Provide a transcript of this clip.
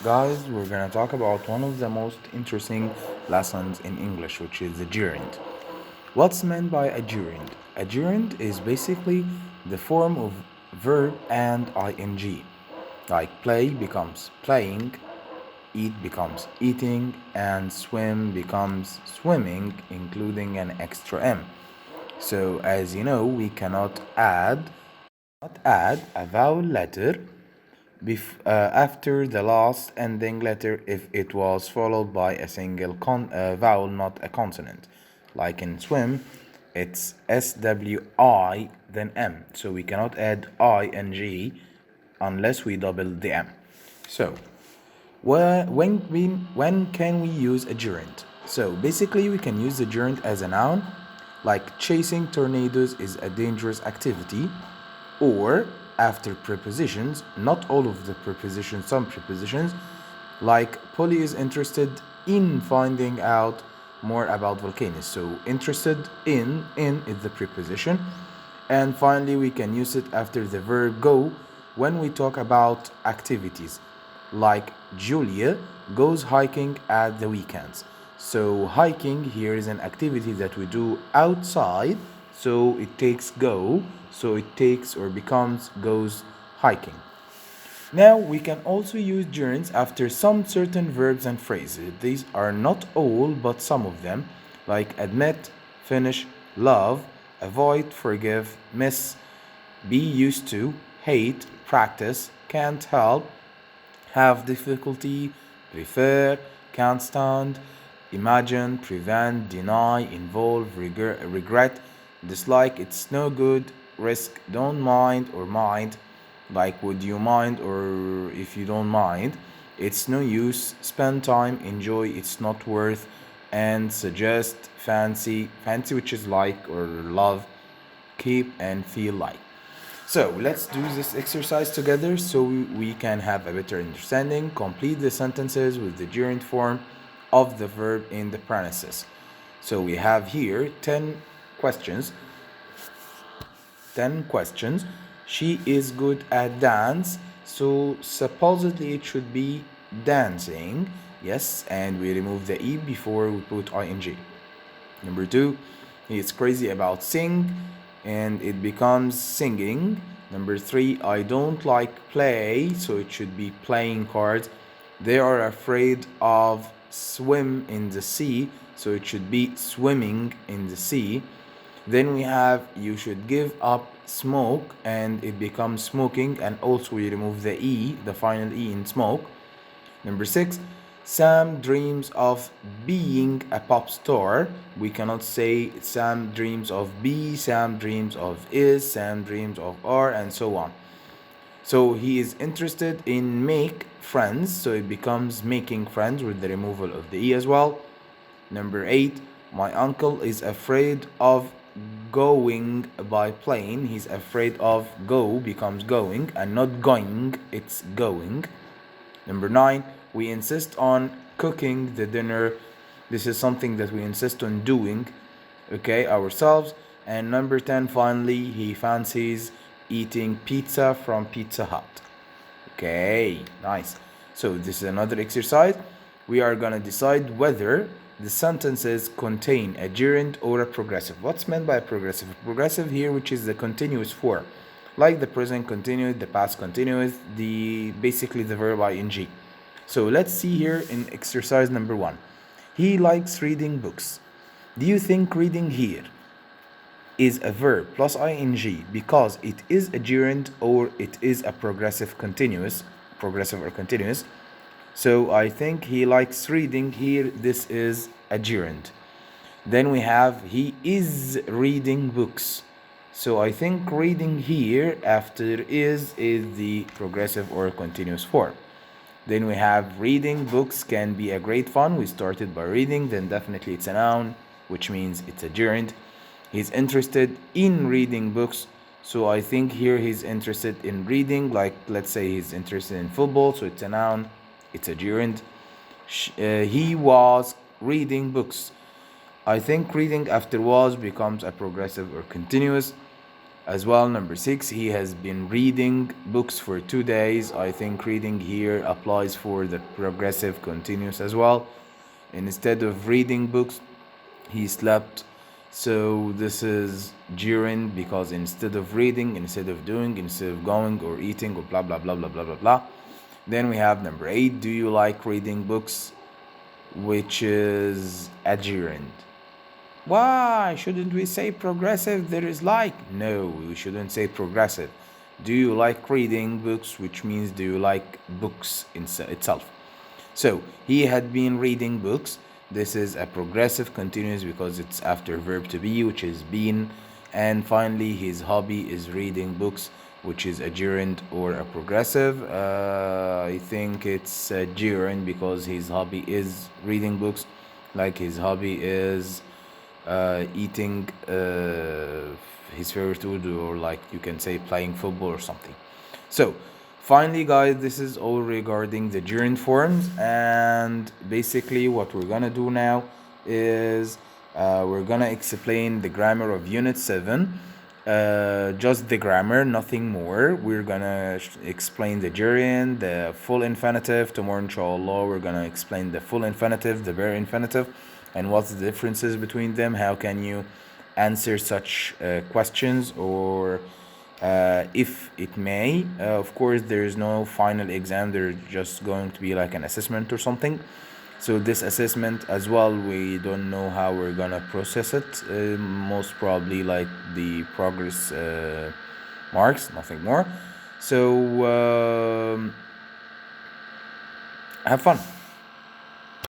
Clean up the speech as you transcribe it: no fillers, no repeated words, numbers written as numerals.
Guys, we're gonna talk about one of the most interesting lessons in English, which is the gerund. What's meant by a gerund? A gerund is basically the form of verb and ing. Like play becomes playing, eat becomes eating, and swim becomes swimming, including an extra M. So, as you know, we cannot add a vowel letter after the last ending letter if it was followed by a single vowel, not a consonant. Like in swim, it's SWI then M. So we cannot add ING unless we double the M. So when can we use a gerund? So basically, we can use the gerund as a noun, like chasing tornadoes is a dangerous activity, or after prepositions, not all of the prepositions, some prepositions, like Polly is interested in finding out more about volcanoes. So interested in is the preposition. And finally, we can use it after the verb go when we talk about activities, like Julia goes hiking at the weekends. So hiking here is an activity that we do outside, so it takes go, so it takes or becomes goes hiking. Now we can also use gerunds after some certain verbs and phrases. These are not all, but some of them, like admit, finish, love, avoid, forgive, miss, be used to, hate, practice, can't help, have difficulty, prefer, can't stand, imagine, prevent, deny, involve, regret, dislike, it's no good, risk, don't mind or mind, like would you mind or if you don't mind, it's no use, spend time, enjoy, it's not worth, and suggest, fancy which is like or love, keep and feel like. So let's do this exercise together so we can have a better understanding. Complete the sentences with the gerund form of the verb in the parentheses. So we have here 10 questions. 10 questions. She is good at dance, so supposedly it should be dancing. Yes, and we remove the E before we put ing. Number two, he is crazy about sing and it becomes singing. Number three, I don't like play, so it should be playing cards. They are afraid of swim in the sea, so it should be swimming in the sea. Then we have you should give up smoke and it becomes smoking, and also we remove the E, the final E in smoke. Number six, Sam dreams of being a pop star. We cannot say Sam dreams of be, Sam dreams of is, Sam dreams of are, and so on. So he is interested in make friends, so it becomes making friends with the removal of the E as well. Number eight, my uncle is afraid of going by plane. He's afraid of go becomes going and not going, it's going. Number nine, we insist on cooking the dinner. This is something that we insist on doing, okay, ourselves. And number 10, finally, he fancies eating pizza from Pizza Hut. Okay, nice. So this is another exercise. We are gonna decide whether the sentences contain a gerund or a progressive. What's meant by a progressive? Progressive here, which is the continuous form, like the present continuous, the past continuous, the basically the verb ing. So let's see here in exercise number one. He likes reading books. Do you think reading here is a verb plus ing because it is a gerund or it is a progressive or continuous? So I think he likes reading here. This is a gerund. Then we have he is reading books. So I think reading here after is the progressive or continuous form. Then we have reading books can be a great fun. We started by reading, then definitely it's a noun, which means it's a gerund. He's interested in reading books. So I think here he's interested in reading, like let's say he's interested in football, so it's a noun, it's a gerund. He was reading books. I think reading after was becomes a progressive or continuous. As well, number 6, he has been reading books for 2 days. I think reading here applies for the progressive continuous as well. Instead of reading books, he slept. So this is gerund because instead of reading, instead of doing, instead of going or eating or blah blah blah blah blah blah blah. Then we have number 8, do you like reading books, which is a gerund. Why shouldn't we say progressive? There is like. No, we shouldn't say progressive. Do you like reading books, which means do you like books in itself? So he had been reading books. This is a progressive continuous because it's after verb to be, which is been. And finally, his hobby is reading books, which is a gerund or a progressive. I think it's a gerund because his hobby is reading books, like his hobby is eating his favorite food, or like you can say playing football or something. So finally, guys, this is all regarding the gerund forms, and basically what we're gonna do now is we're gonna explain the grammar of unit 7, just the grammar, nothing more. We're gonna explain the gerund, the full infinitive. Tomorrow, inshallah, we're gonna explain the full infinitive, the bare infinitive, and what's the differences between them. How can you answer such questions, or if it may. Of course, there is no final exam. There's just going to be like an assessment or something. So this assessment as well, we don't know how we're gonna process it. Most probably like the progress marks, nothing more. So have fun.